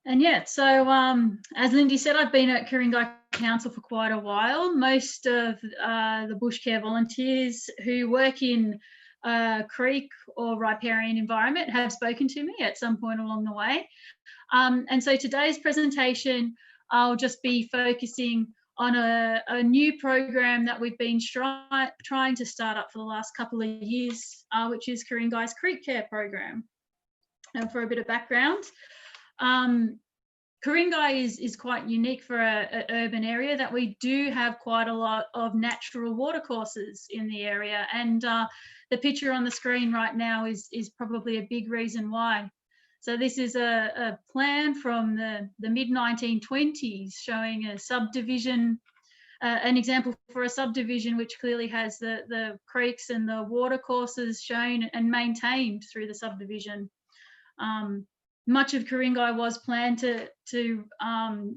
And yeah, so as Lindy said, I've been at Ku-ring-gai Council for quite a while. Most of the bushcare volunteers who work in a creek or riparian environment have spoken to me at some point along the way. And so today's presentation, I'll just be focusing on a new program that we've been trying to start up for the last couple of years, which is Ku-ring-gai's Creek Care program. And for a bit of background, Ku-ring-gai is quite unique for an urban area, that we do have quite a lot of natural watercourses in the area, and the picture on the screen right now is probably a big reason why. So this is a plan from the mid-1920s showing a subdivision, an example for a subdivision which clearly has the creeks and the watercourses shown and maintained through the subdivision. Much of Ku-ring-gai was planned to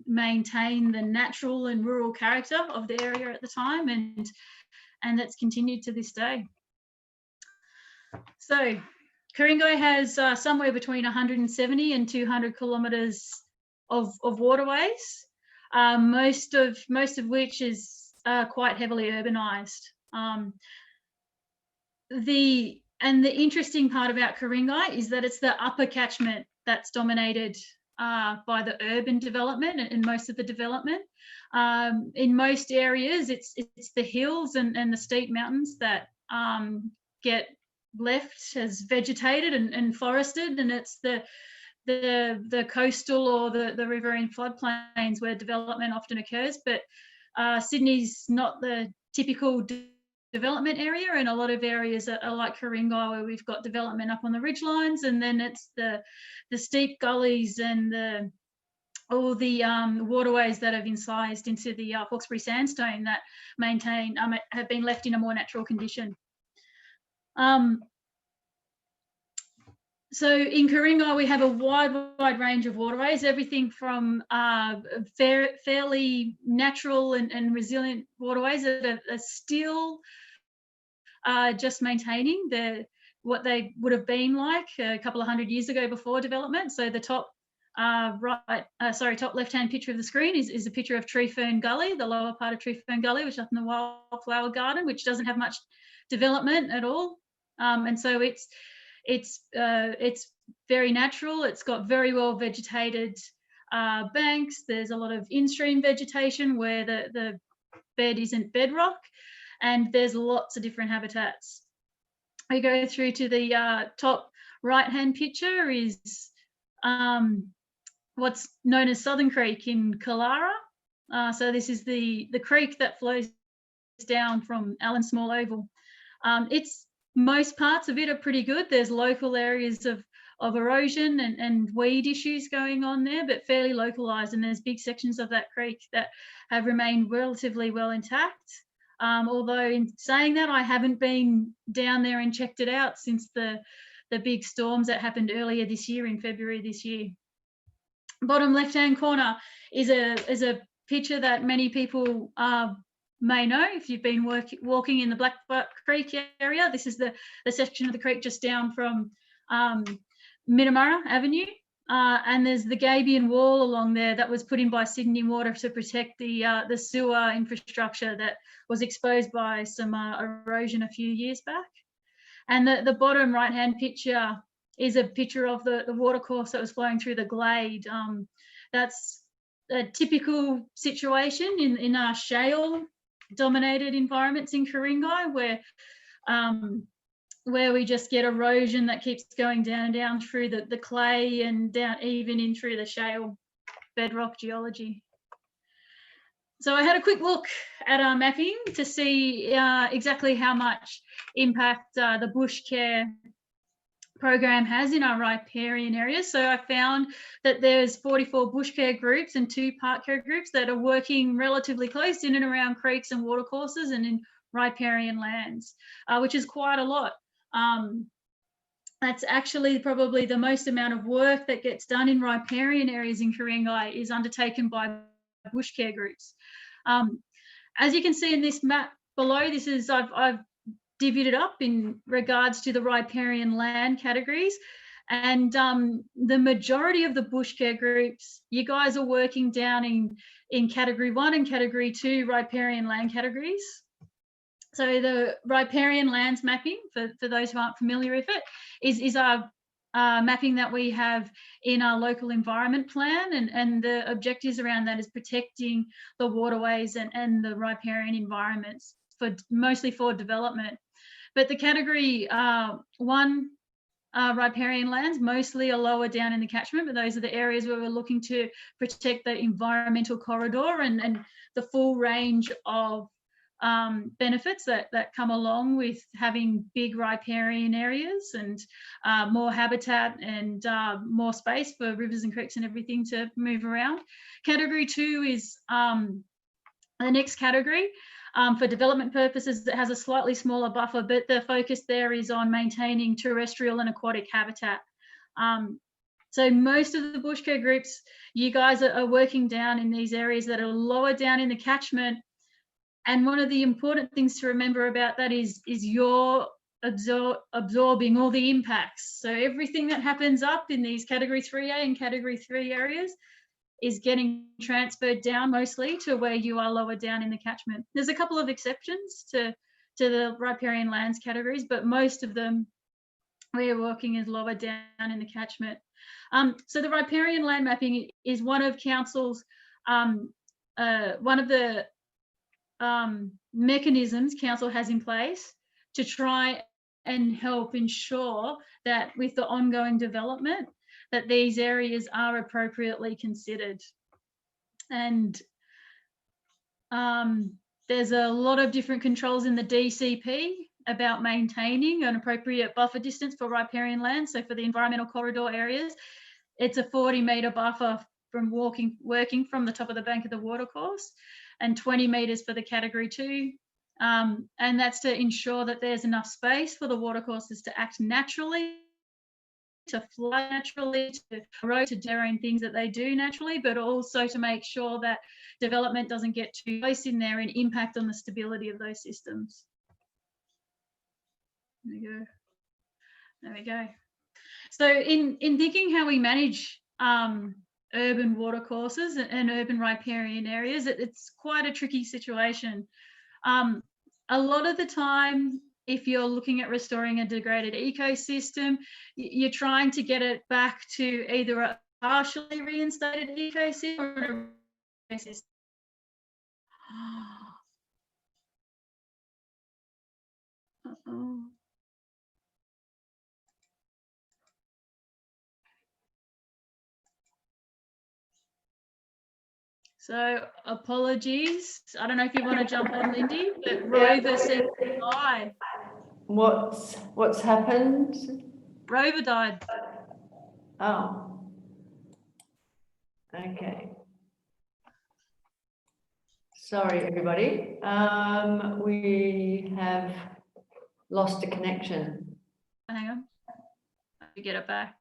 maintain the natural and rural character of the area at the time, and that's continued to this day. So Ku-ring-gai has somewhere between 170 and 200 kilometres of waterways, most of which is quite heavily urbanised. The interesting part about Ku-ring-gai is that it's the upper catchment that's dominated by the urban development and most of the development. In most areas, it's the hills and the steep mountains that get left as vegetated and forested, and it's the coastal or the riverine floodplains where development often occurs. But Sydney's not the typical development area, and a lot of areas are like Ku-ring-gai, where we've got development up on the ridgelines, and then it's the steep gullies and all the waterways that have incised into the Hawkesbury sandstone that have been left in a more natural condition. So in Ku-ring-gai, we have a wide range of waterways, everything from fairly natural and resilient waterways that are still just maintaining what they would have been like a couple of hundred years ago before development. So the top top left-hand picture of the screen is a picture of Tree Fern Gully, the lower part of Tree Fern Gully, which is up in the Wildflower Garden, which doesn't have much development at all, and so it's very natural. It's got very well vegetated banks. There's a lot of in-stream vegetation where the bed isn't bedrock, and there's lots of different habitats. We go through to the top right-hand picture is what's known as Southern Creek in Killara. So this is the creek that flows down from Allen Small Oval. Most parts of it are pretty good. There's local areas of erosion and weed issues going on there, but fairly localised, and there's big sections of that creek that have remained relatively well intact. Although in saying that, I haven't been down there and checked it out since the big storms that happened earlier this year, in February this year. Bottom left-hand corner is a picture that many people may know if you've been walking in the Blackbutt Creek area. This is the section of the creek just down from Minamurra Avenue, and there's the Gabion Wall along there that was put in by Sydney Water to protect the sewer infrastructure that was exposed by some erosion a few years back. And the bottom right-hand picture is a picture of the watercourse that was flowing through the glade. That's a typical situation in our shale-dominated environments in Ku-ring-gai, where we just get erosion that keeps going down and down through the clay and down even in through the shale bedrock geology. So I had a quick look at our mapping to see exactly how much impact the bushcare program has in our riparian areas. So I found that there's 44 bushcare groups and 2 park care groups that are working relatively close in and around creeks and watercourses and in riparian lands, which is quite a lot. That's actually probably the most amount of work that gets done in riparian areas in Ku-ring-gai is undertaken by bushcare groups. As you can see in this map below, this is I've divvied it up in regards to the riparian land categories, And the majority of the bushcare groups, you guys are working down in Category 1 and Category 2 riparian land categories. So the riparian lands mapping, for those who aren't familiar with it, is our mapping that we have in our local environment plan, and the objectives around that is protecting the waterways and the riparian environments, mostly for development. But the Category 1 riparian lands mostly are lower down in the catchment, but those are the areas where we're looking to protect the environmental corridor and the full range of benefits that come along with having big riparian areas and more habitat and more space for rivers and creeks and everything to move around. Category 2 is the next category. For development purposes, it has a slightly smaller buffer, but the focus there is on maintaining terrestrial and aquatic habitat. So most of the bushcare groups, you guys are working down in these areas that are lower down in the catchment. And one of the important things to remember about that is you're absorbing all the impacts. So everything that happens up in these Category 3A and Category 3 areas is getting transferred down mostly to where you are lower down in the catchment. There's a couple of exceptions to the riparian lands categories, but most of them we're working is lower down in the catchment. So the riparian land mapping is one of council's, one of the mechanisms council has in place to try and help ensure that with the ongoing development that these areas are appropriately considered. And there's a lot of different controls in the DCP about maintaining an appropriate buffer distance for riparian land. So for the environmental corridor areas, it's a 40-metre buffer from working from the top of the bank of the watercourse, and 20 metres for the Category 2. And that's to ensure that there's enough space for the watercourses to act naturally, to flow naturally, to erode, to drain things that they do naturally, but also to make sure that development doesn't get too close in there and impact on the stability of those systems. There we go. There we go. So in thinking how we manage urban watercourses and urban riparian areas, it's quite a tricky situation. A lot of the time, if you're looking at restoring a degraded ecosystem, you're trying to get it back to either a partially reinstated ecosystem or a ecosystem. Uh-oh. So apologies. I don't know if you want to jump on, Lindy, but Rover said die. What's happened? Rover died. Oh. Okay. Sorry, everybody. We have lost a connection. Hang on. Let me get it back.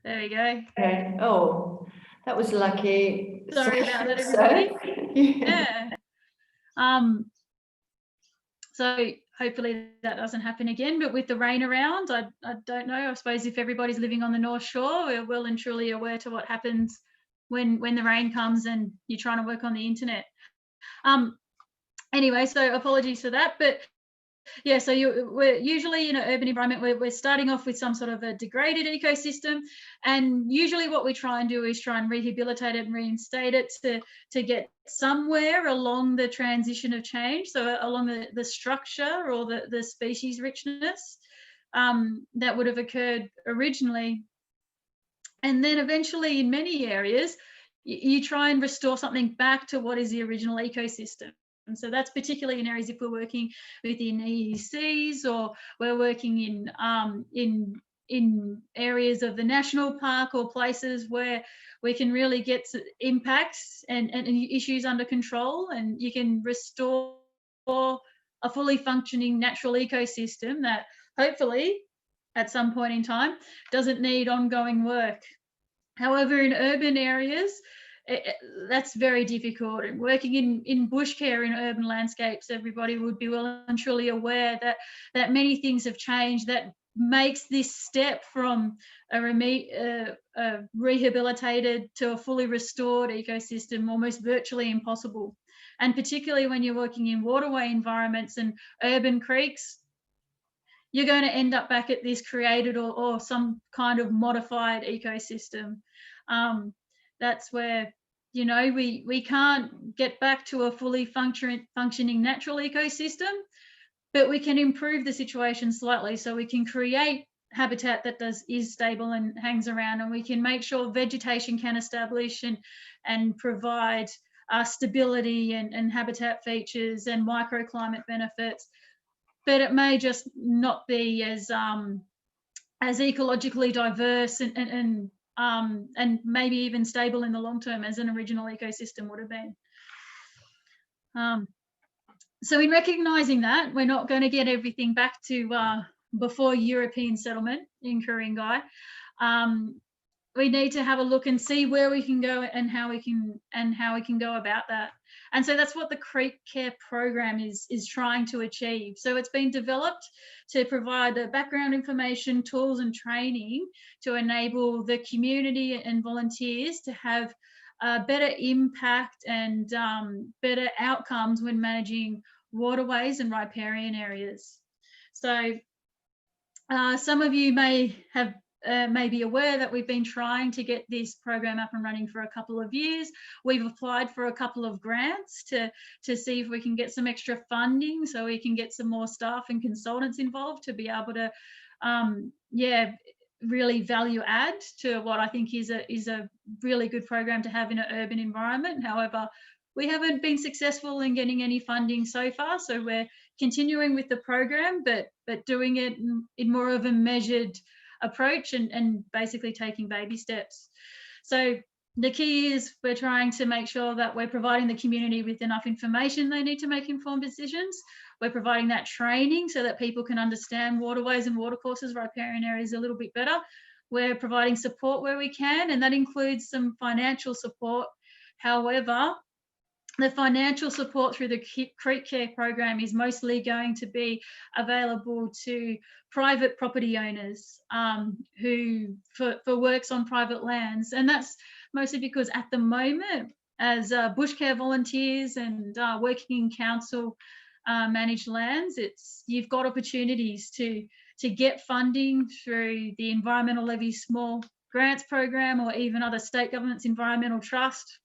There we go. Okay. Oh, that was lucky. Sorry about that, everybody. Yeah. So hopefully that doesn't happen again. But with the rain around, I don't know. I suppose if everybody's living on the North Shore, we're well and truly aware to what happens when the rain comes and you're trying to work on the internet. Anyway, so apologies for that. But yeah, so we're usually in an urban environment where we're starting off with some sort of a degraded ecosystem, and usually what we try and do is try and rehabilitate it and reinstate it to get somewhere along the transition of change, so along the structure or the species richness that would have occurred originally. And then eventually in many areas, you try and restore something back to what is the original ecosystem. And so that's particularly in areas if we're working within EECs or we're working in areas of the national park or places where we can really get impacts and issues under control, and you can restore a fully functioning natural ecosystem that hopefully at some point in time doesn't need ongoing work. However, in urban areas, that's very difficult. And working in bushcare in urban landscapes, everybody would be well and truly aware that many things have changed that makes this step from a rehabilitated to a fully restored ecosystem almost virtually impossible. And particularly when you're working in waterway environments and urban creeks, you're going to end up back at this created or some kind of modified ecosystem. That's where, you know, we can't get back to a fully functioning natural ecosystem, but we can improve the situation slightly, so we can create habitat that is stable and hangs around, and we can make sure vegetation can establish and provide stability and habitat features and microclimate benefits. But it may just not be as ecologically diverse and maybe even stable in the long term as an original ecosystem would have been. So in recognising that, we're not going to get everything back to before European settlement in Ku-ring-gai. We need to have a look and see where we can go and how we can go about that. And so that's what the Creek Care program is trying to achieve. So it's been developed to provide the background information, tools and training to enable the community and volunteers to have better impact and better outcomes when managing waterways and riparian areas. So some of you may be aware that we've been trying to get this program up and running for a couple of years. We've applied for a couple of grants to see if we can get some extra funding so we can get some more staff and consultants involved to be able to, really value add to what I think is a really good program to have in an urban environment. However, we haven't been successful in getting any funding so far, so we're continuing with the program, but doing it in more of a measured approach and basically taking baby steps. So the key is we're trying to make sure that we're providing the community with enough information they need to make informed decisions. We're providing that training so that people can understand waterways and watercourses, riparian areas a little bit better. We're providing support where we can, and that includes some financial support. However, the financial support through the Creek Care program is mostly going to be available to private property owners who for works on private lands. And that's mostly because at the moment, as bushcare volunteers and working in council managed lands, you've got opportunities to get funding through the Environmental Levy Small Grants Program or even other state governments' environmental trust,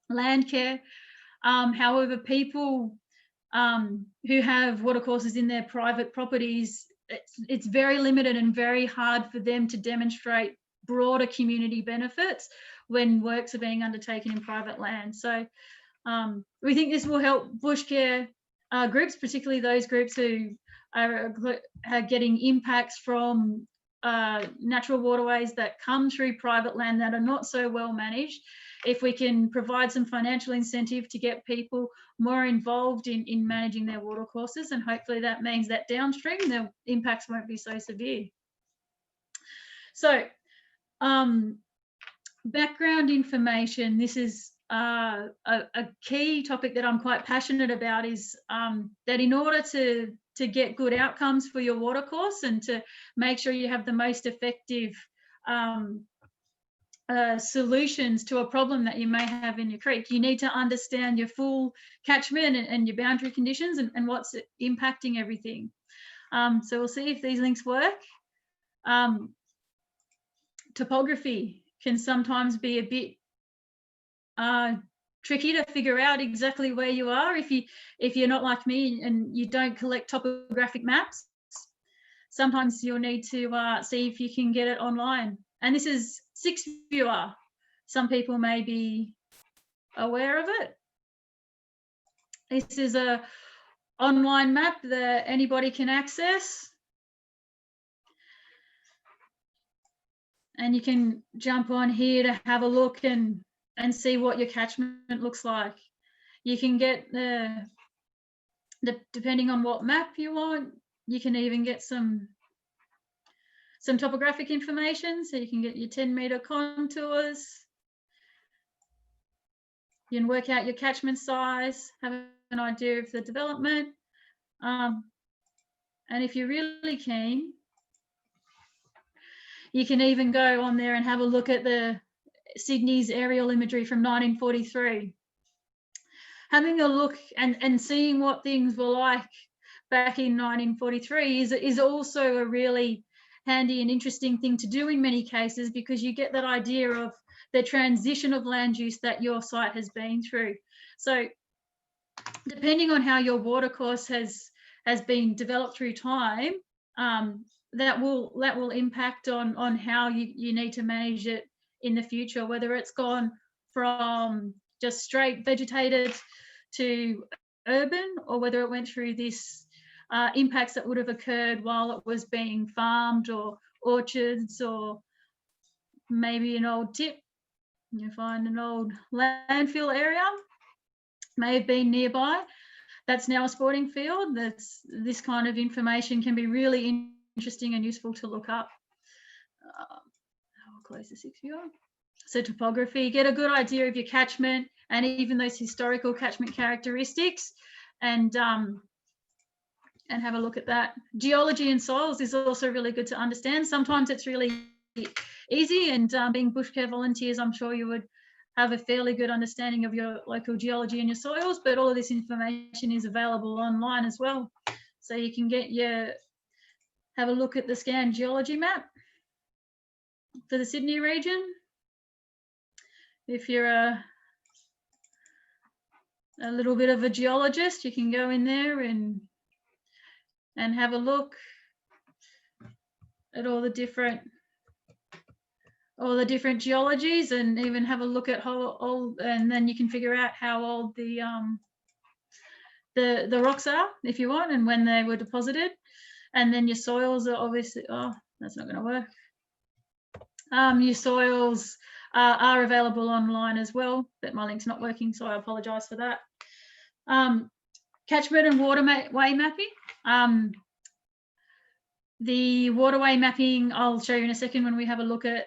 land care. However, people who have watercourses in their private properties, it's very limited and very hard for them to demonstrate broader community benefits when works are being undertaken in private land. So we think this will help bushcare groups, particularly those groups who are getting impacts from natural waterways that come through private land that are not so well managed. If we can provide some financial incentive to get people more involved in managing their watercourses, and hopefully that means that downstream the impacts won't be so severe. So background information, this is a key topic that I'm quite passionate about, is that in order to get good outcomes for your watercourse and to make sure you have the most effective solutions to a problem that you may have in your creek, you need to understand your full catchment and your boundary conditions and what's impacting everything. So we'll see if these links work. Topography can sometimes be a bit tricky to figure out exactly where you are if you're not like me and you don't collect topographic maps. Sometimes you'll need to see if you can get it online. And this is 6Viewer. Some people may be aware of it. This is a online map that anybody can access. And you can jump on here to have a look and see what your catchment looks like. You can get depending on what map you want, you can even get some topographic information, so you can get your 10-meter contours. You can work out your catchment size, have an idea of the development. And if you're really keen, you can even go on there and have a look at the Sydney's aerial imagery from 1943. Having a look and seeing what things were like back in 1943 is also a really handy and interesting thing to do in many cases, because you get that idea of the transition of land use that your site has been through. So depending on how your watercourse has been developed through time, that will impact on how you need to manage it in the future, whether it's gone from just straight vegetated to urban, or whether it went through this impacts that would have occurred while it was being farmed, or orchards, or maybe an old tip. You find an old landfill area, may have been nearby, that's now a sporting field. This kind of information can be really interesting and useful to look up. I'll close the 6 viewer. So topography, get a good idea of your catchment and even those historical catchment characteristics, and have a look at that. Geology and soils is also really good to understand. Sometimes it's really easy, and being bushcare volunteers, I'm sure you would have a fairly good understanding of your local geology and your soils, but all of this information is available online as well. So you can have a look at the scanned geology map for the Sydney region. If you're a little bit of a geologist, you can go in there and have a look at all the different geologies, and even have a look at how old, and then you can figure out how old the rocks are if you want, and when they were deposited. And then your soils are obviously, oh, that's not going to work. Your soils are available online as well, but my link's not working, so I apologise for that. Catchment and waterway mapping. The waterway mapping I'll show you in a second when we have a look at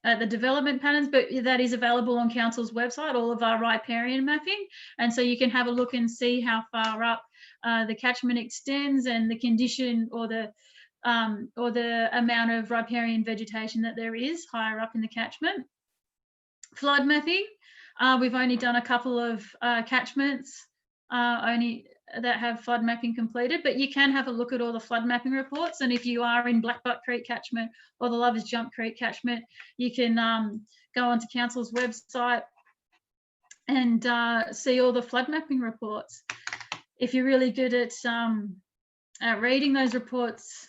the development patterns, but that is available on Council's website, all of our riparian mapping. And so you can have a look and see how far up the catchment extends, and the condition or the amount of riparian vegetation that there is higher up in the catchment. Flood mapping, we've only done a couple of catchments only that have flood mapping completed, but you can have a look at all the flood mapping reports. And if you are in Blackbutt Creek catchment or the Lovers Jump Creek catchment, you can go onto Council's website and see all the flood mapping reports. If you're really good at reading those reports,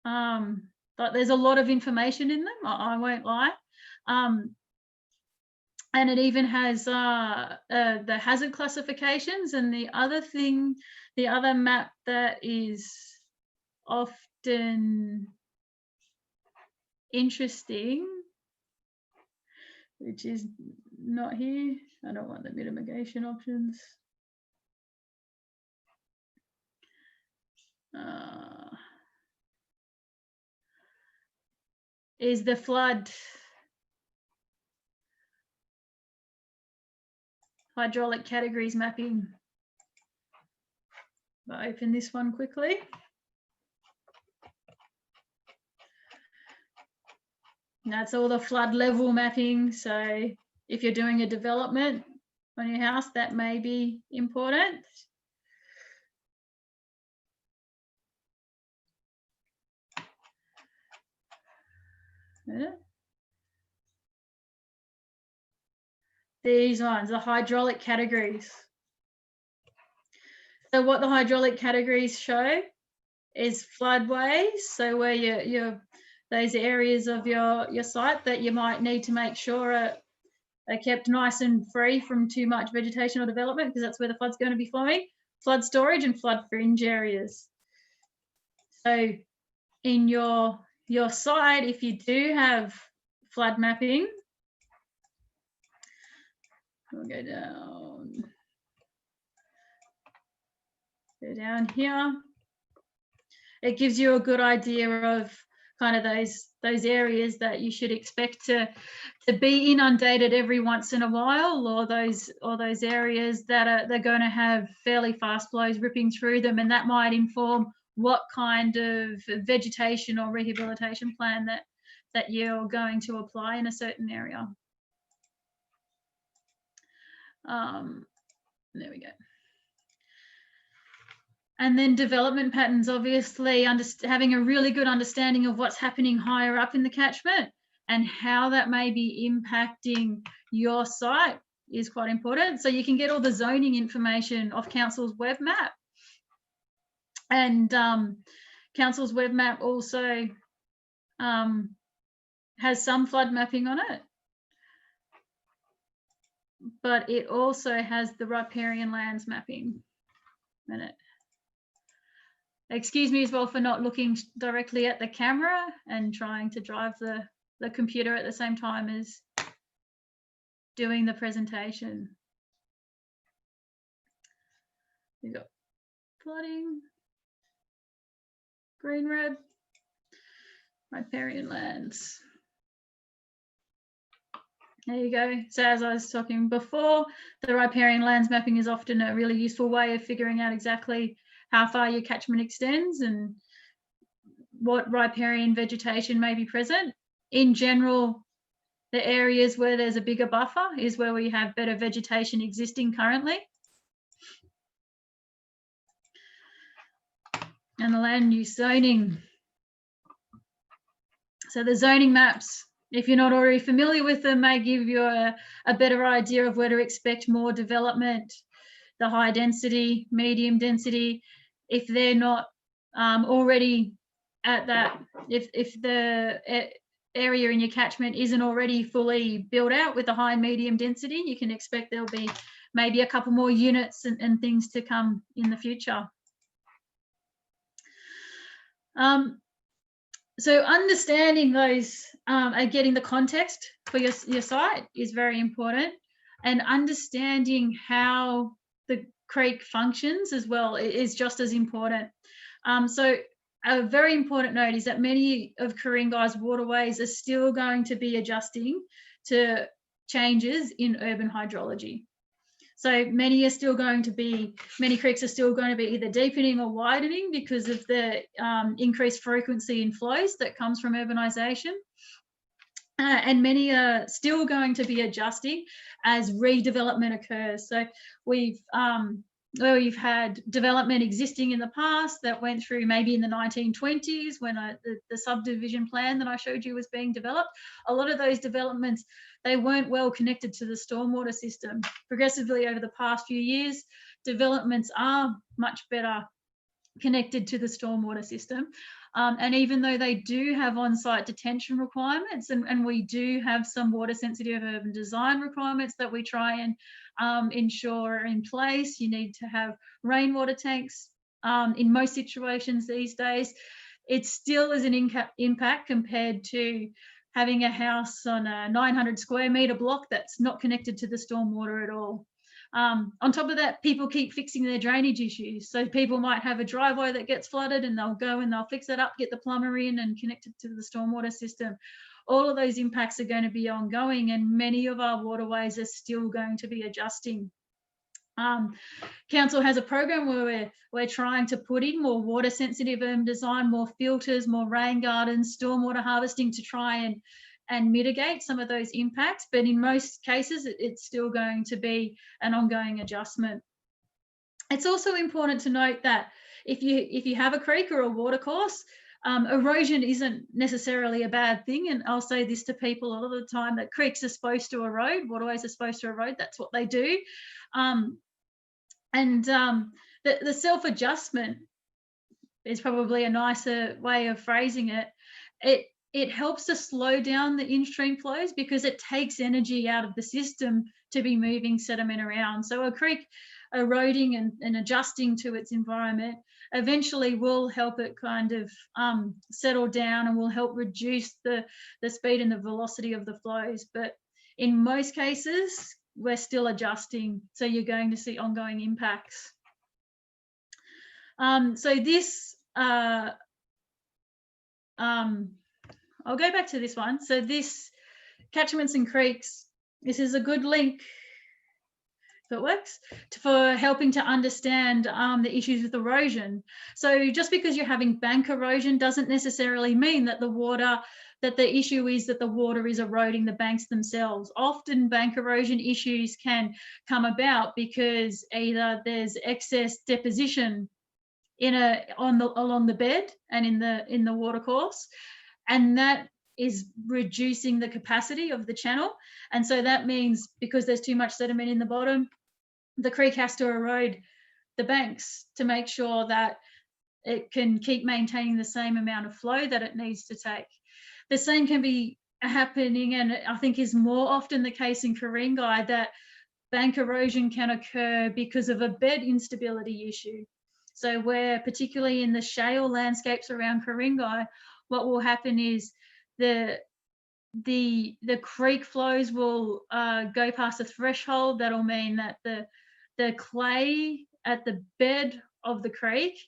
but there's a lot of information in them, I won't lie. And it even has the hazard classifications. And the other map that is often interesting, which is not here, I don't want the mitigation options. Is the flood hydraulic categories mapping. I'll open this one quickly. That's all the flood level mapping. So if you're doing a development on your house, that may be important. Yeah. These ones, the hydraulic categories. So what the hydraulic categories show is floodways. So where those areas of your site that you might need to make sure are kept nice and free from too much vegetation or development, because that's where the flood's going to be flowing. Flood storage and flood fringe areas. So in your site, if you do have flood mapping, we'll go down here. It gives you a good idea of kind of those areas that you should expect to be inundated every once in a while, or those areas that they're going to have fairly fast flows ripping through them, and that might inform what kind of vegetation or rehabilitation plan that you're going to apply in a certain area. There we go. And then development patterns, obviously having a really good understanding of what's happening higher up in the catchment and how that may be impacting your site is quite important. So you can get all the zoning information off Council's web map. And Council's web map also has some flood mapping on it, but it also has the riparian lands mapping in it. Excuse me as well for not looking directly at the camera and trying to drive the computer at the same time as doing the presentation. We've got flooding, green red, riparian lands. There you go. So as I was talking before, the riparian lands mapping is often a really useful way of figuring out exactly how far your catchment extends and what riparian vegetation may be present. In general, the areas where there's a bigger buffer is where we have better vegetation existing currently. And the land use zoning. So the zoning maps, if you're not already familiar with them, may give you a better idea of where to expect more development, the high density, medium density. If they're not already at that, if the area in your catchment isn't already fully built out with the high medium density, you can expect there'll be maybe a couple more units and things to come in the future. So understanding those and getting the context for your site is very important, and understanding how the creek functions as well is just as important. So a very important note is that many of Ku-ring-gai's waterways are still going to be adjusting to changes in urban hydrology. So many creeks are still going to be either deepening or widening because of the increased frequency in flows that comes from urbanisation. And many are still going to be adjusting as redevelopment occurs. So we've had development existing in the past that went through maybe in the 1920s when the subdivision plan that I showed you was being developed. A lot of those developments, they weren't well connected to the stormwater system. Progressively over the past few years, developments are much better connected to the stormwater system. And even though they do have on-site detention requirements, and we do have some water sensitive urban design requirements that we try and ensure are in place, you need to have rainwater tanks in most situations these days. It still is an impact compared to having a house on a 900 square metre block that's not connected to the stormwater at all. On top of that, people keep fixing their drainage issues. So people might have a driveway that gets flooded and they'll go and they'll fix it up, get the plumber in and connect it to the stormwater system. All of those impacts are going to be ongoing, and many of our waterways are still going to be adjusting. Council has a program where we're trying to put in more water sensitive design, more filters, more rain gardens, stormwater harvesting to try and mitigate some of those impacts. But in most cases, it's still going to be an ongoing adjustment. It's also important to note that if you have a creek or a watercourse, erosion isn't necessarily a bad thing. And I'll say this to people a lot of the time, that creeks are supposed to erode, waterways are supposed to erode, that's what they do. The self-adjustment is probably a nicer way of phrasing it. It helps to slow down the in-stream flows because it takes energy out of the system to be moving sediment around. So a creek eroding and adjusting to its environment eventually will help it kind of settle down and will help reduce the speed and the velocity of the flows. But in most cases, we're still adjusting, so you're going to see ongoing impacts. So this I'll go back to this one. So this catchments and creeks, this is a good link, if it works, for helping to understand the issues with erosion. So just because you're having bank erosion doesn't necessarily mean that the issue is that the water is eroding the banks themselves. Often bank erosion issues can come about because either there's excess deposition along the bed and in the watercourse, and that is reducing the capacity of the channel. And so that means because there's too much sediment in the bottom, the creek has to erode the banks to make sure that it can keep maintaining the same amount of flow that it needs to take. The same can be happening, and I think is more often the case in Ku-ring-gai, that bank erosion can occur because of a bed instability issue. So where, particularly in the shale landscapes around Ku-ring-gai, what will happen is the creek flows will go past a threshold that'll mean that the clay at the bed of the creek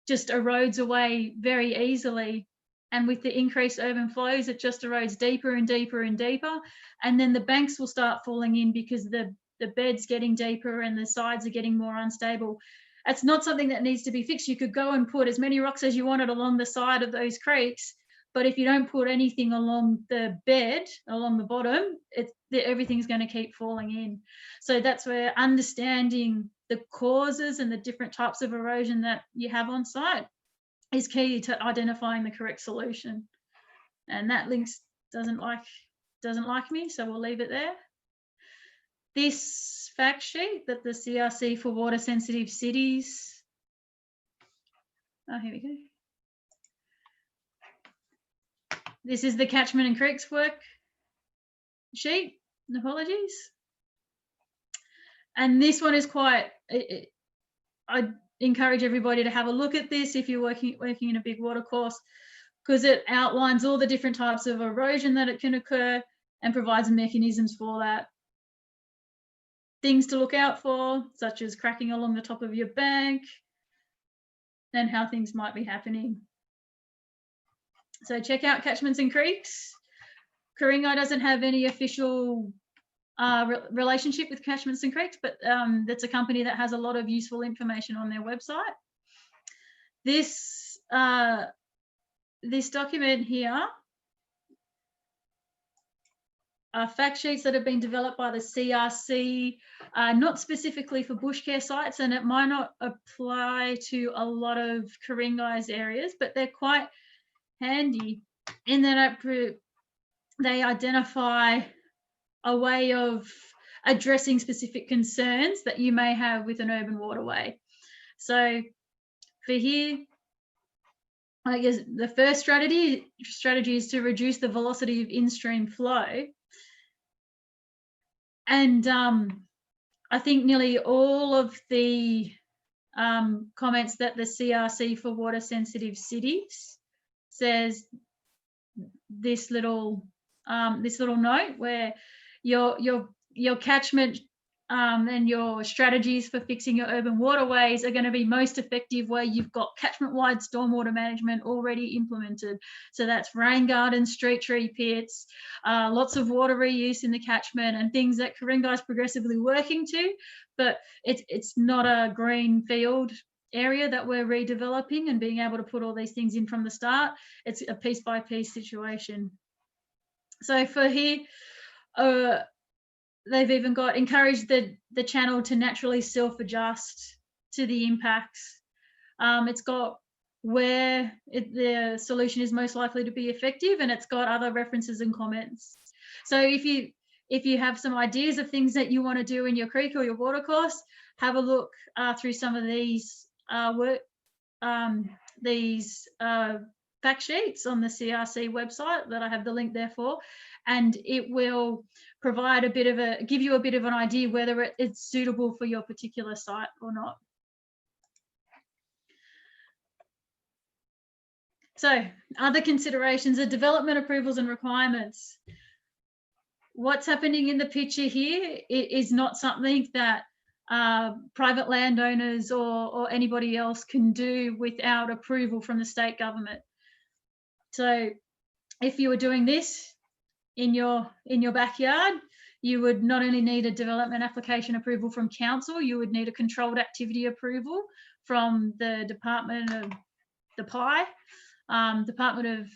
just erodes away very easily. And with the increased urban flows, it just erodes deeper and deeper and deeper. And then the banks will start falling in because the bed's getting deeper and the sides are getting more unstable. It's not something that needs to be fixed. You could go and put as many rocks as you wanted along the side of those creeks, but if you don't put anything along the bed, along the bottom, everything's going to keep falling in. So that's where understanding the causes and the different types of erosion that you have on site is key to identifying the correct solution. And that link doesn't like me, so we'll leave it there. This fact sheet that the CRC for water sensitive cities. Oh, here we go. This is the catchment and creeks work sheet. Apologies. And this one is quite, I encourage everybody to have a look at this if you're working in a big water course, because it outlines all the different types of erosion that it can occur and provides mechanisms for that. Things to look out for, such as cracking along the top of your bank and how things might be happening. So check out catchments and creeks. Ku-ring-gai doesn't have any official relationship with catchments and creeks, but that's a company that has a lot of useful information on their website. This document here are fact sheets that have been developed by the CRC, not specifically for bushcare sites, and it might not apply to a lot of Ku-ring-gai's areas, but they're quite handy in that they identify a way of addressing specific concerns that you may have with an urban waterway. So for here, I guess the first strategy is to reduce the velocity of in-stream flow. And I think nearly all of the comments that the CRC for water sensitive cities says this little note where your catchment and your strategies for fixing your urban waterways are going to be most effective where you've got catchment-wide stormwater management already implemented. So that's rain gardens, street tree pits, lots of water reuse in the catchment, and things that Ku-ring-gai is progressively working to, but it's not a green field area that we're redeveloping and being able to put all these things in from the start. It's a piece-by-piece situation. So for here, they've even got encouraged the channel to naturally self-adjust to the impacts. It's got where the solution is most likely to be effective, and it's got other references and comments. So if you have some ideas of things that you want to do in your creek or your watercourse, have a look through some of these fact sheets on the CRC website that I have the link there for, and it will provide give you a bit of an idea whether it's suitable for your particular site or not. So other considerations are development approvals and requirements. What's happening in the picture here is not something that private landowners or anybody else can do without approval from the state government. So if you were doing this in your backyard, you would not only need a development application approval from council, you would need a controlled activity approval from the Department of the PI, Department of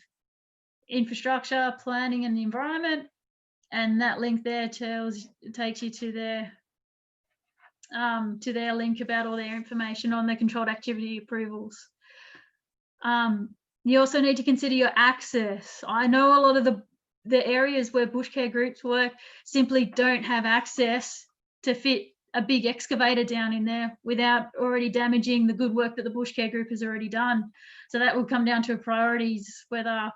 Infrastructure, Planning and the Environment, and that link there takes you to their link about all their information on the controlled activity approvals. You also need to consider your access. I know a lot of the areas where bushcare groups work simply don't have access to fit a big excavator down in there without already damaging the good work that the bushcare group has already done. So that will come down to priorities, whether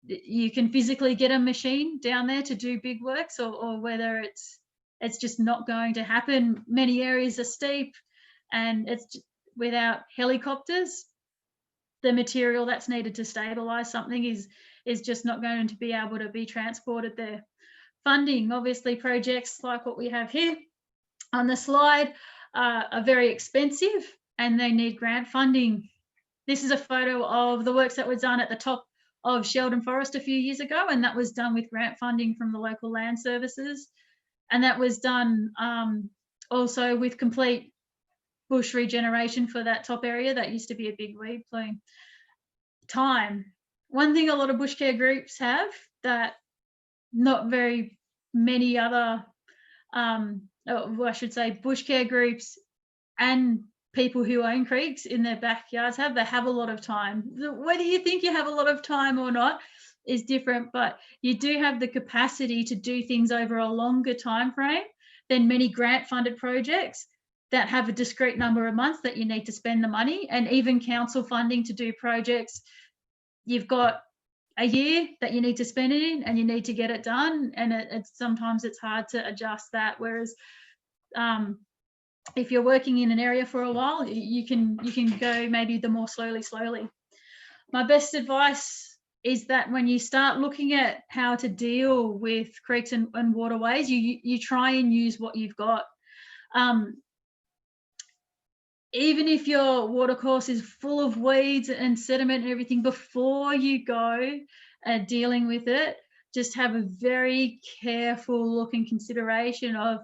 you can physically get a machine down there to do big works, or whether it's just not going to happen. Many areas are steep, and it's without helicopters, the material that's needed to stabilize something is just not going to be able to be transported there. Funding, obviously, projects like what we have here on the slide are very expensive and they need grant funding. This is a photo of the works that were done at the top of Sheldon Forest a few years ago, and that was done with grant funding from the local land services. And that was done also with complete bush regeneration for that top area. That used to be a big weed plume. Time. One thing a lot of bushcare groups have that not very many other, I should say bushcare groups and people who own creeks in their backyards have, they have a lot of time. Whether you think you have a lot of time or not is different, but you do have the capacity to do things over a longer time frame than many grant funded projects that have a discrete number of months that you need to spend the money. And even council funding to do projects, you've got a year that you need to spend it in and you need to get it done, and sometimes it's hard to adjust that. Whereas if you're working in an area for a while, you can go maybe the more slowly. My best advice is that when you start looking at how to deal with creeks and waterways, you try and use what you've got. Even if your watercourse is full of weeds and sediment and everything, before you go dealing with it, just have a very careful look and consideration of,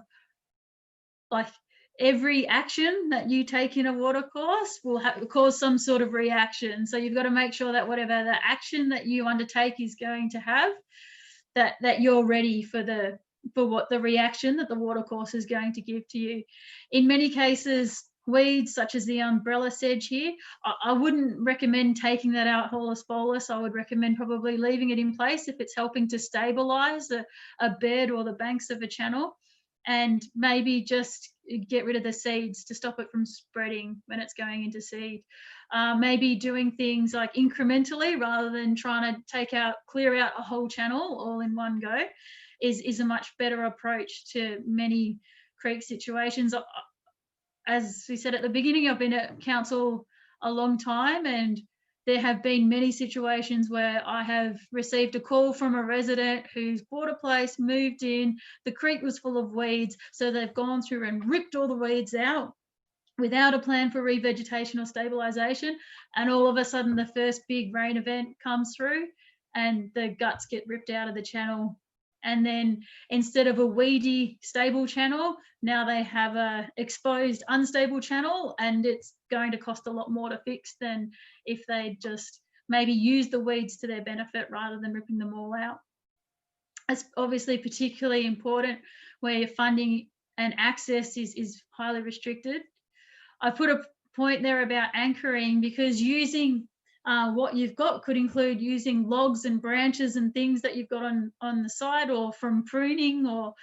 like, every action that you take in a watercourse will cause some sort of reaction. So you've got to make sure that whatever the action that you undertake is going to have, that you're ready for what the reaction that the watercourse is going to give to you. In many cases, weeds such as the umbrella sedge here, I wouldn't recommend taking that out holus bolus. I would recommend probably leaving it in place if it's helping to stabilize a bed or the banks of a channel, and maybe just get rid of the seeds to stop it from spreading when it's going into seed. Maybe doing things like incrementally rather than trying to clear out a whole channel all in one go is a much better approach to many creek situations. As we said at the beginning, I've been at council a long time, and there have been many situations where I have received a call from a resident who's bought a place, moved in, the creek was full of weeds, so they've gone through and ripped all the weeds out without a plan for revegetation or stabilisation, and all of a sudden the first big rain event comes through and the guts get ripped out of the channel. And then instead of a weedy, stable channel, now they have a exposed, unstable channel, and it's going to cost a lot more to fix than if they just maybe use the weeds to their benefit rather than ripping them all out. It's obviously particularly important where your funding and access is highly restricted. I put a point there about anchoring, because using what you've got could include using logs and branches and things that you've got on the side, or from pruning, or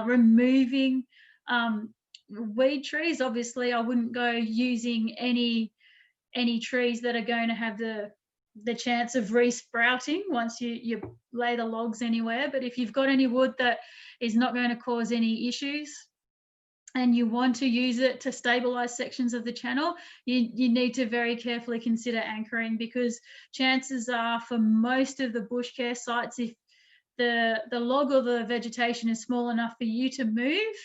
removing weed trees. Obviously, I wouldn't go using any trees that are going to have the chance of resprouting once you lay the logs anywhere. But if you've got any wood that is not going to cause any issues, and you want to use it to stabilize sections of the channel, you need to very carefully consider anchoring, because chances are for most of the bushcare sites, if the log or the vegetation is small enough for you to move,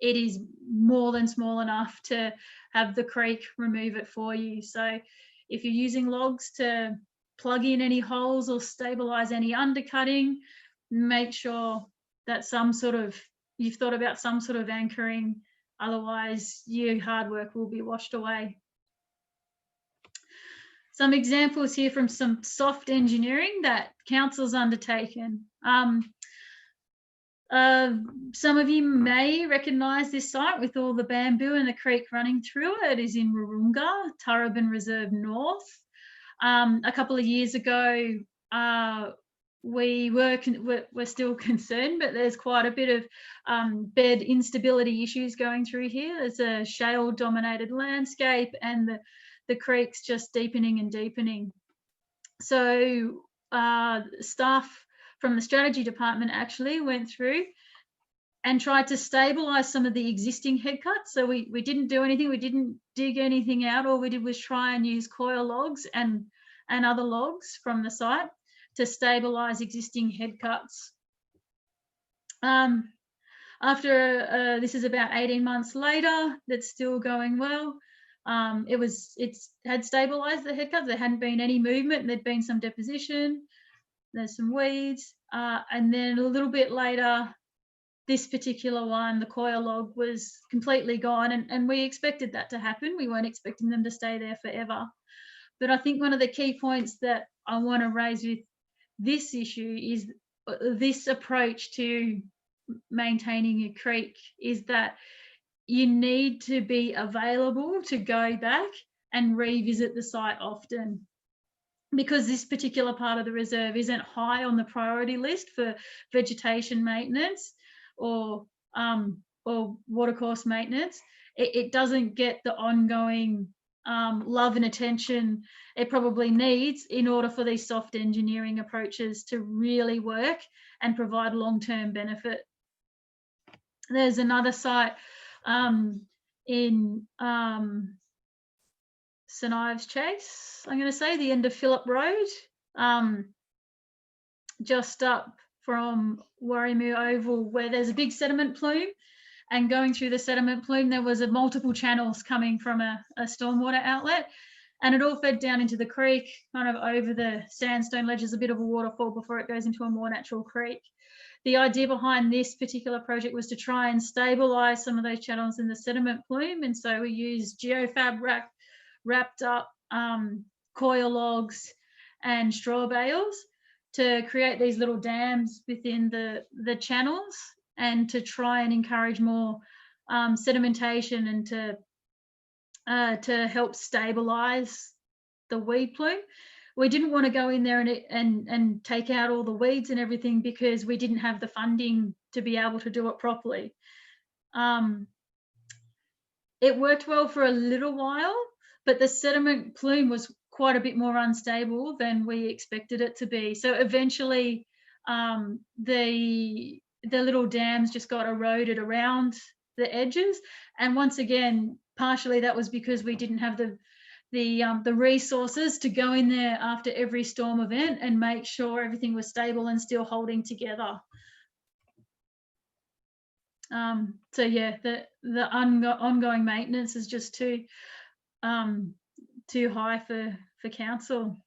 it is more than small enough to have the creek remove it for you. So if you're using logs to plug in any holes or stabilize any undercutting. Make sure that you've thought about some sort of anchoring, otherwise your hard work will be washed away. Some examples here from some soft engineering that council's undertaken. Some of you may recognise this site with all the bamboo and the creek running through it. It is in Ku-ring-gai, Turrbin Reserve North. A couple of years ago, we're still concerned, but there's quite a bit of bed instability issues going through here. It's a shale-dominated landscape, and the creek's just deepening and deepening. So staff from the strategy department actually went through and tried to stabilise some of the existing head cuts. So we didn't do anything, we didn't dig anything out. All we did was try and use coir logs and other logs from the site to stabilise existing head cuts. After this is about 18 months later, that's still going well. It had stabilised the head cuts. There hadn't been any movement. There'd been some deposition. There's some weeds, and then a little bit later, this particular one, the coir log, was completely gone, and we expected that to happen. We weren't expecting them to stay there forever. But I think one of the key points that I want to raise with this issue is this approach to maintaining a creek is that you need to be available to go back and revisit the site often, because this particular part of the reserve isn't high on the priority list for vegetation maintenance or watercourse maintenance. It doesn't get the ongoing love and attention it probably needs in order for these soft engineering approaches to really work and provide long-term benefit. There's another site in St Ives Chase, I'm going to say, the end of Phillip Road, just up from Warrimoo Oval, where there's a big sediment plume, and going through the sediment plume there was multiple channels coming from a stormwater outlet, and it all fed down into the creek, kind of over the sandstone ledges, a bit of a waterfall before it goes into a more natural creek. The idea behind this particular project was to try and stabilise some of those channels in the sediment plume, and so we used geofab wrapped up coir logs and straw bales to create these little dams within the channels, and to try and encourage more sedimentation and to help stabilise the weed plume. We didn't want to go in there and take out all the weeds and everything, because we didn't have the funding to be able to do it properly. It worked well for a little while, but the sediment plume was quite a bit more unstable than we expected it to be. So eventually the little dams just got eroded around the edges. And once again, partially that was because we didn't have the resources to go in there after every storm event and make sure everything was stable and still holding together. So yeah, the ongoing maintenance is just too high for council.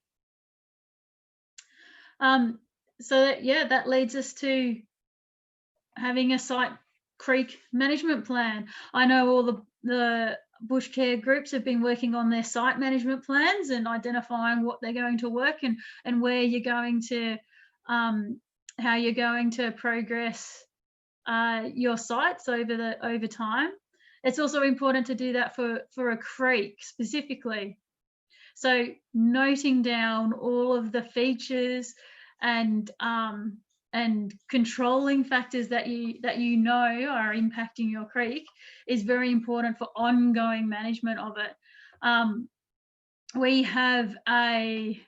So that leads us to having a site creek management plan. I know all the bushcare groups have been working on their site management plans and identifying what they're going to work and where you're going to, how you're going to progress your sites over time. It's also important to do that for a creek specifically. So noting down all of the features and controlling factors that you know are impacting your creek is very important for ongoing management of it. We have a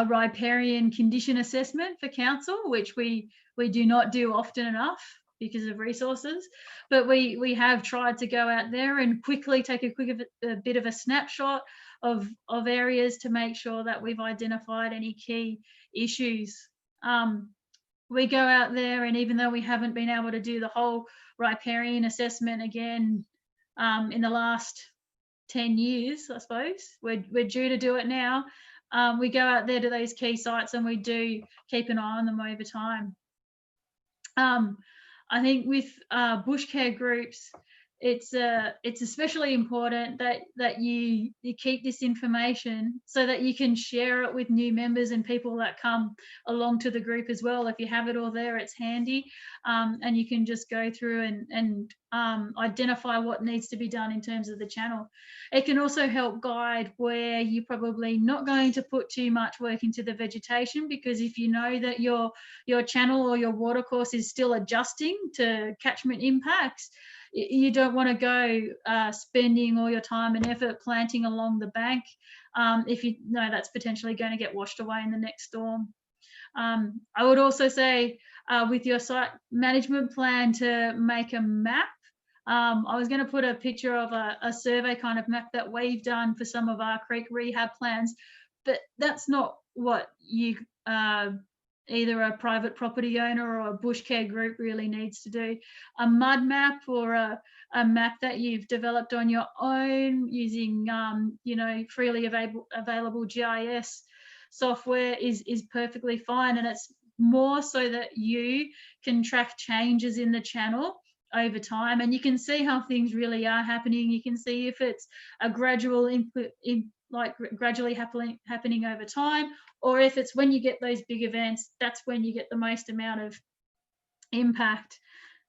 riparian condition assessment for council, which we do not do often enough because of resources, but we have tried to go out there and quickly take a bit of a snapshot of areas to make sure that we've identified any key issues. We go out there, and even though we haven't been able to do the whole riparian assessment again in the last 10 years, I suppose, we're due to do it now. we go out there to those key sites and we do keep an eye on them over time. I think with bushcare groups, it's especially important that you keep this information so that you can share it with new members and people that come along to the group as well. If you have it all there, it's handy, and you can just go through and identify what needs to be done in terms of the channel. It can also help guide where you're probably not going to put too much work into the vegetation, because if you know that your channel or your watercourse is still adjusting to catchment impacts, you don't want to go spending all your time and effort planting along the bank if you know that's potentially going to get washed away in the next storm. I would also say with your site management plan to make a map. I was going to put a picture of a survey kind of map that we've done for some of our creek rehab plans, but that's not what you either a private property owner or a bushcare group really needs to do. A mud map or a map that you've developed on your own using you know, freely available GIS software is perfectly fine, and it's more so that you can track changes in the channel over time, and you can see how things really are happening. You can see if it's a gradual input like gradually happening over time, or if it's when you get those big events, that's when you get the most amount of impact.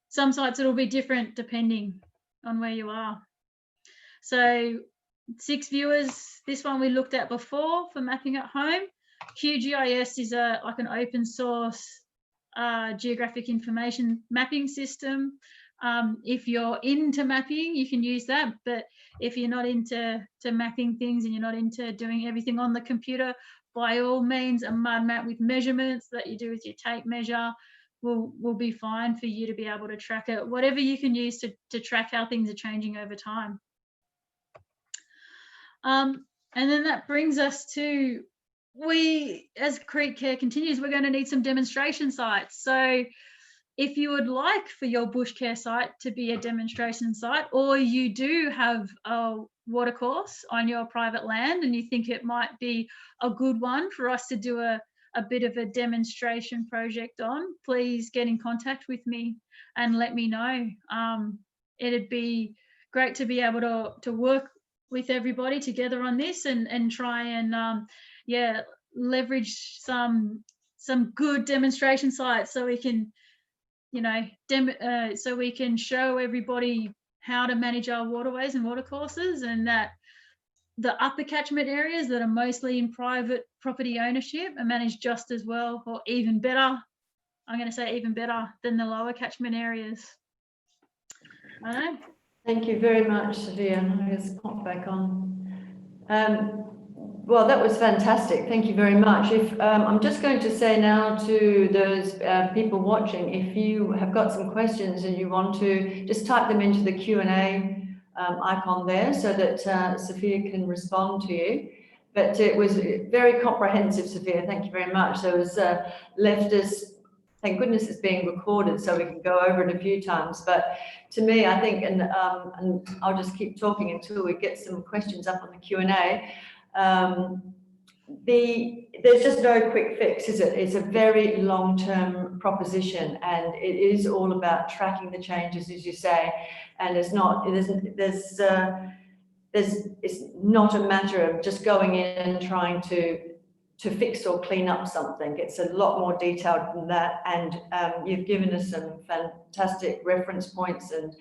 Some sites it'll be different depending on where you are. So 6 viewers, this one we looked at before for mapping at home. QGIS is like an open source geographic information mapping system. If you're into mapping, you can use that, but if you're not into mapping things and you're not into doing everything on the computer, by all means, a mud map with measurements that you do with your tape measure will be fine for you to be able to track it. Whatever you can use to track how things are changing over time. And then that brings us to, as Creek Care continues, we're going to need some demonstration sites. So if you would like for your bushcare site to be a demonstration site, or you do have a watercourse on your private land and you think it might be a good one for us to do a bit of a demonstration project on, please get in contact with me and let me know. It'd be great to be able to work with everybody together on this and try and yeah, leverage some good demonstration sites so we can, you know, so we can show everybody how to manage our waterways and watercourses, and that the upper catchment areas that are mostly in private property ownership are managed just as well, or even better. I'm going to say even better than the lower catchment areas. I don't know. Thank you very much, Sophia. Let's pop back on. Well, that was fantastic. Thank you very much. I'm just going to say now to those people watching, if you have got some questions and you want to, just type them into the Q&A icon there so that Sophia can respond to you. But it was very comprehensive, Sophia. Thank you very much. So it was left us, thank goodness it's being recorded so we can go over it a few times. But to me, I think, and I'll just keep talking until we get some questions up on the Q&A. There's just no quick fix, is it? It's a very long-term proposition, and it is all about tracking the changes, as you say. And it's not a matter of just going in and trying to fix or clean up something. It's a lot more detailed than that. And you've given us some fantastic reference points and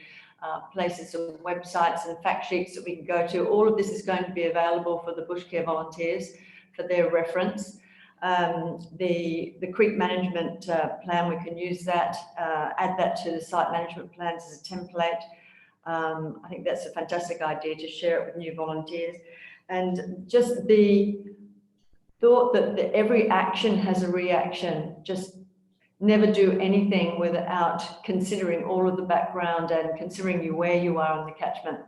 places and websites and fact sheets that we can go to. All of this is going to be available for the bushcare volunteers for their reference. The creek management plan, we can use that, add that to the site management plans as a template. I think that's a fantastic idea to share it with new volunteers. And just the thought that every action has a reaction, just never do anything without considering all of the background and considering where you are on the catchment.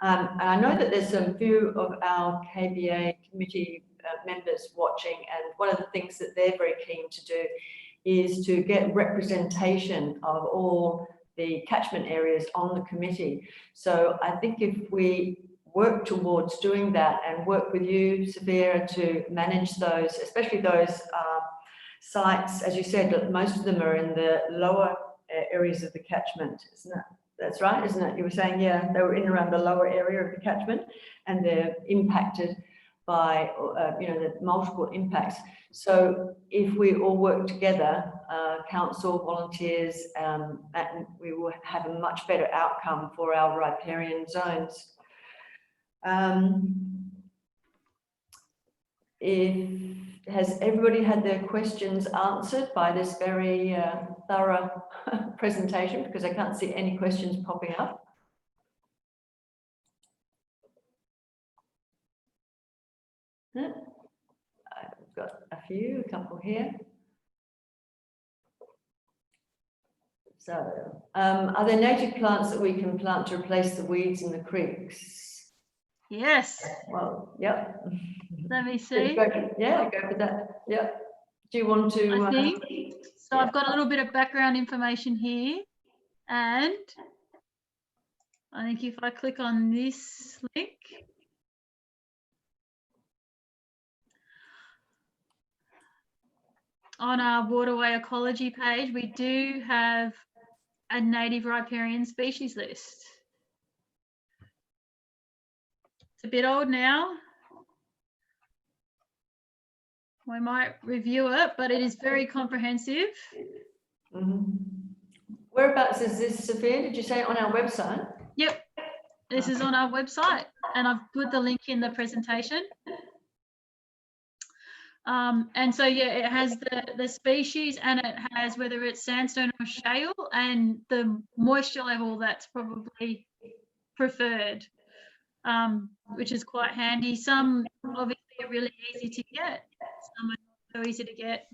And I know that there's a few of our KBA committee members watching, and one of the things that they're very keen to do is to get representation of all the catchment areas on the committee. So I think if we work towards doing that and work with you, Sophia, to manage those, especially those sites. As you said, most of them are in the lower areas of the catchment, isn't it? That's right, isn't it? You were saying, yeah, they were in around the lower area of the catchment, and they're impacted by, you know, the multiple impacts. So if we all work together, council, volunteers, and we will have a much better outcome for our riparian zones. Has everybody had their questions answered by this very thorough presentation? Because I can't see any questions popping up. I've got a couple here. So, are there native plants that we can plant to replace the weeds in the creeks? Yes. Well, yep. Let me see. Go for that. Yep. Do you want to? I think so. Yeah. I've got a little bit of background information here, and I think if I click on this link, on our waterway ecology page, we do have a native riparian species list. It's a bit old now. We might review it, but it is very comprehensive. Mm-hmm. Whereabouts is this, Sophia? Did you say it on our website? Yep, this is on our website, and I've put the link in the presentation. And so, yeah, it has the species, and it has whether it's sandstone or shale, and the moisture level that's probably preferred, which is quite handy. Some obviously are really easy to get, some are not so easy to get.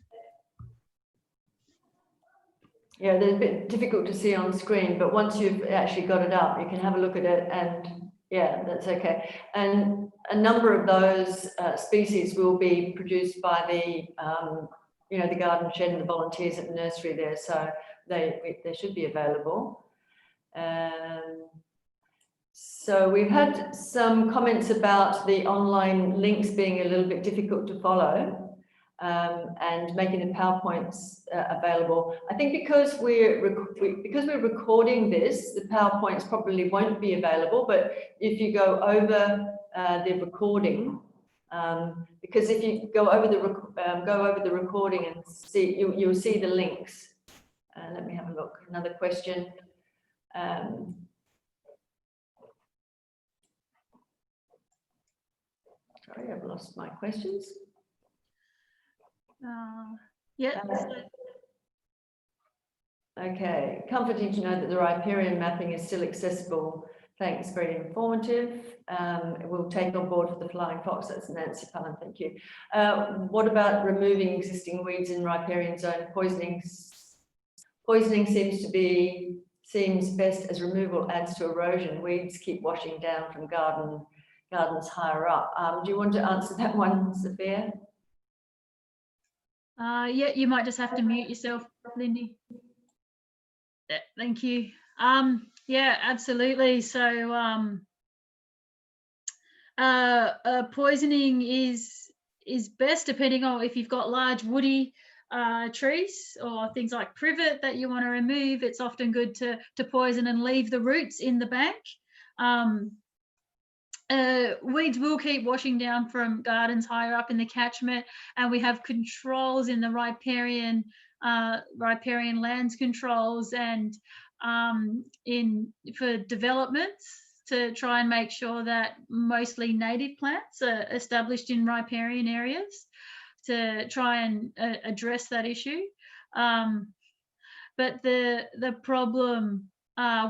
Yeah, they're a bit difficult to see on screen, but once you've actually got it up, you can have a look at it, and yeah, that's okay. And a number of those species will be produced by the, you know, the garden shed and the volunteers at the nursery there, so they should be available. So we've had some comments about the online links being a little bit difficult to follow. And making the PowerPoints available. I think because we're recording this, the PowerPoints probably won't be available. But if you go over the recording, because if you go over the recording and see, you'll see the links. Let me have a look. Another question. Sorry, I've lost my questions. Yeah. Okay, comforting to know that the riparian mapping is still accessible. Thanks, very informative. We'll take on board for the flying fox. That's Nancy Cullen, thank you. What about removing existing weeds in riparian zone? Poisoning seems best as removal adds to erosion. Weeds keep washing down from gardens higher up. Do you want to answer that one, Sophia? Yeah, you might just have to mute yourself, Lindy. Yeah, thank you. Yeah, absolutely. So poisoning is best depending on if you've got large woody trees or things like privet that you want to remove. It's often good to poison and leave the roots in the bank. Weeds will keep washing down from gardens higher up in the catchment, and we have controls in the riparian lands controls and for developments to try and make sure that mostly native plants are established in riparian areas to try and address that issue. But the problem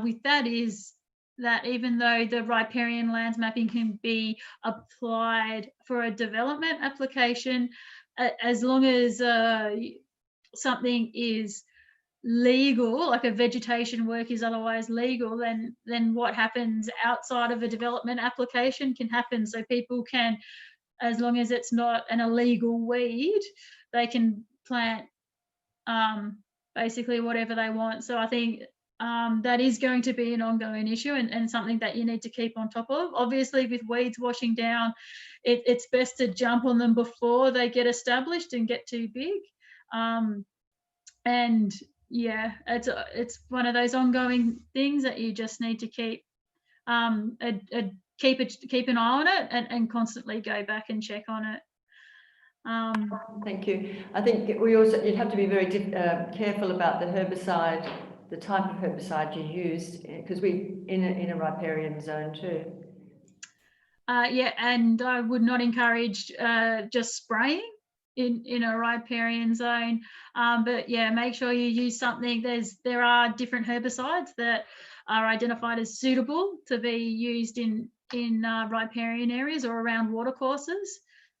with that is that even though the riparian lands mapping can be applied for a development application, as long as something is legal, like a vegetation work is otherwise legal, then what happens outside of a development application can happen. So people can, as long as it's not an illegal weed, they can plant basically whatever they want. So I think that is going to be an ongoing issue and something that you need to keep on top of. Obviously, with weeds washing down, it's best to jump on them before they get established and get too big. And yeah, it's one of those ongoing things that you just need to keep keep an eye on it and constantly go back and check on it. Thank you. I think you'd have to be very careful about the herbicide, the type of herbicide you use, because we in a riparian zone too. Yeah, and I would not encourage just spraying in a riparian zone, but yeah, make sure you use something. There are different herbicides that are identified as suitable to be used in riparian areas or around watercourses.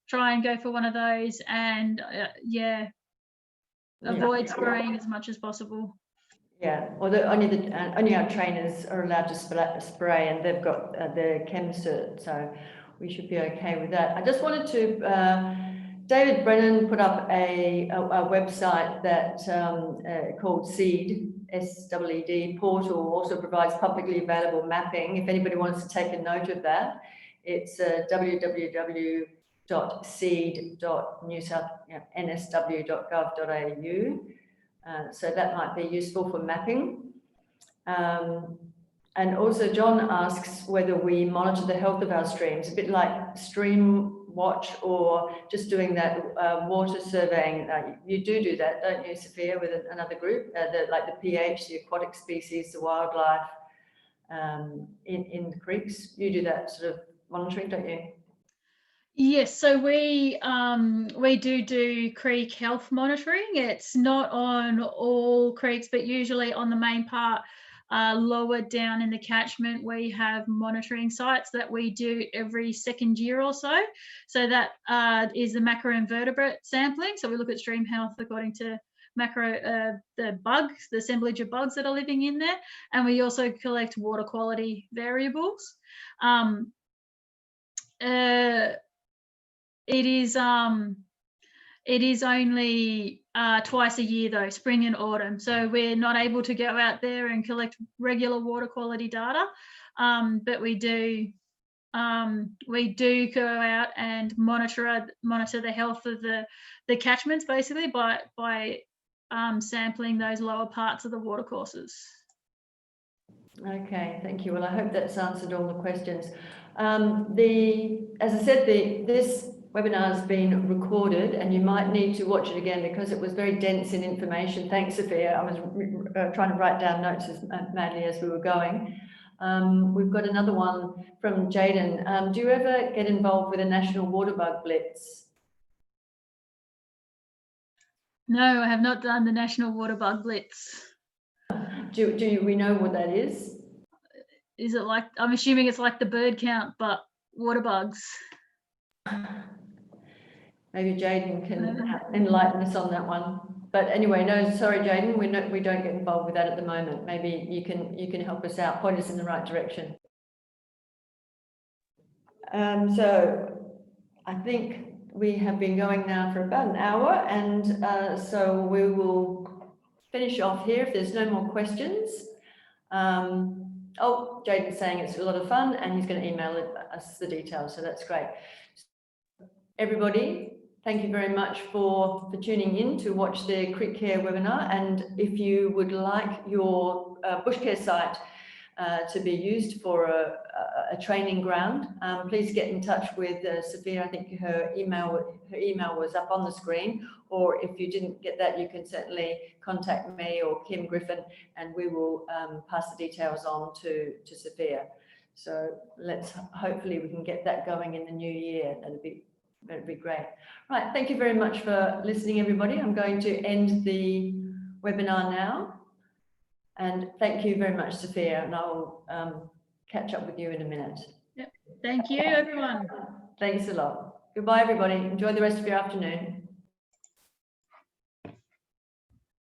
Try and go for one of those, and yeah, avoid spraying as much as possible. Yeah, although only our trainers are allowed to spray, and they've got their chem cert, so we should be okay with that. I just wanted to. David Brennan put up a website that called SEED, SEED portal, also provides publicly available mapping. If anybody wants to take a note of that, it's www.seed.nsw.gov.au. So that might be useful for mapping. And also John asks whether we monitor the health of our streams, a bit like stream watch or just doing that water surveying. You do that, don't you, Sophia, with another group, like the pH, the aquatic species, the wildlife in the creeks. You do that sort of monitoring, don't you? Yes, so we do creek health monitoring. It's not on all creeks, but usually on the main part, lower down in the catchment, we have monitoring sites that we do every second year or so. So that is the macroinvertebrate sampling. So we look at stream health according to the bugs, the assemblage of bugs that are living in there, and we also collect water quality variables. It is only twice a year though, spring and autumn. So we're not able to go out there and collect regular water quality data, but we do go out and monitor the health of the catchments basically by sampling those lower parts of the watercourses. Okay, thank you. Well, I hope that's answered all the questions. As I said, this webinar has been recorded, and you might need to watch it again because it was very dense in information. Thanks, Sophia. I was trying to write down notes as madly as we were going. We've got another one from Jaden. Do you ever get involved with a national water bug blitz? No, I have not done the national water bug blitz. Do we know what that is? Is it like, I'm assuming it's like the bird count, but water bugs? Maybe Jaden can enlighten us on that one. But anyway, no, sorry, Jaden, we don't get involved with that at the moment. Maybe you can help us out, point us in the right direction. So I think we have been going now for about an hour, and so we will finish off here if there's no more questions. Oh, Jaden's saying it's a lot of fun and he's going to email us the details, so that's great. Everybody, thank you very much for tuning in to watch the Creek Care webinar, and if you would like your bushcare site to be used for a training ground, please get in touch with Sophia. I think her email was up on the screen, or if you didn't get that, you can certainly contact me or Kim Griffin, and we will pass the details on to Sophia. So hopefully we can get that going in the new year. That'd be great. Right, thank you very much for listening, everybody. I'm going to end the webinar now. And thank you very much, Sophia, and I'll catch up with you in a minute. Yep. Thank you, everyone. Thanks a lot. Goodbye, everybody. Enjoy the rest of your afternoon.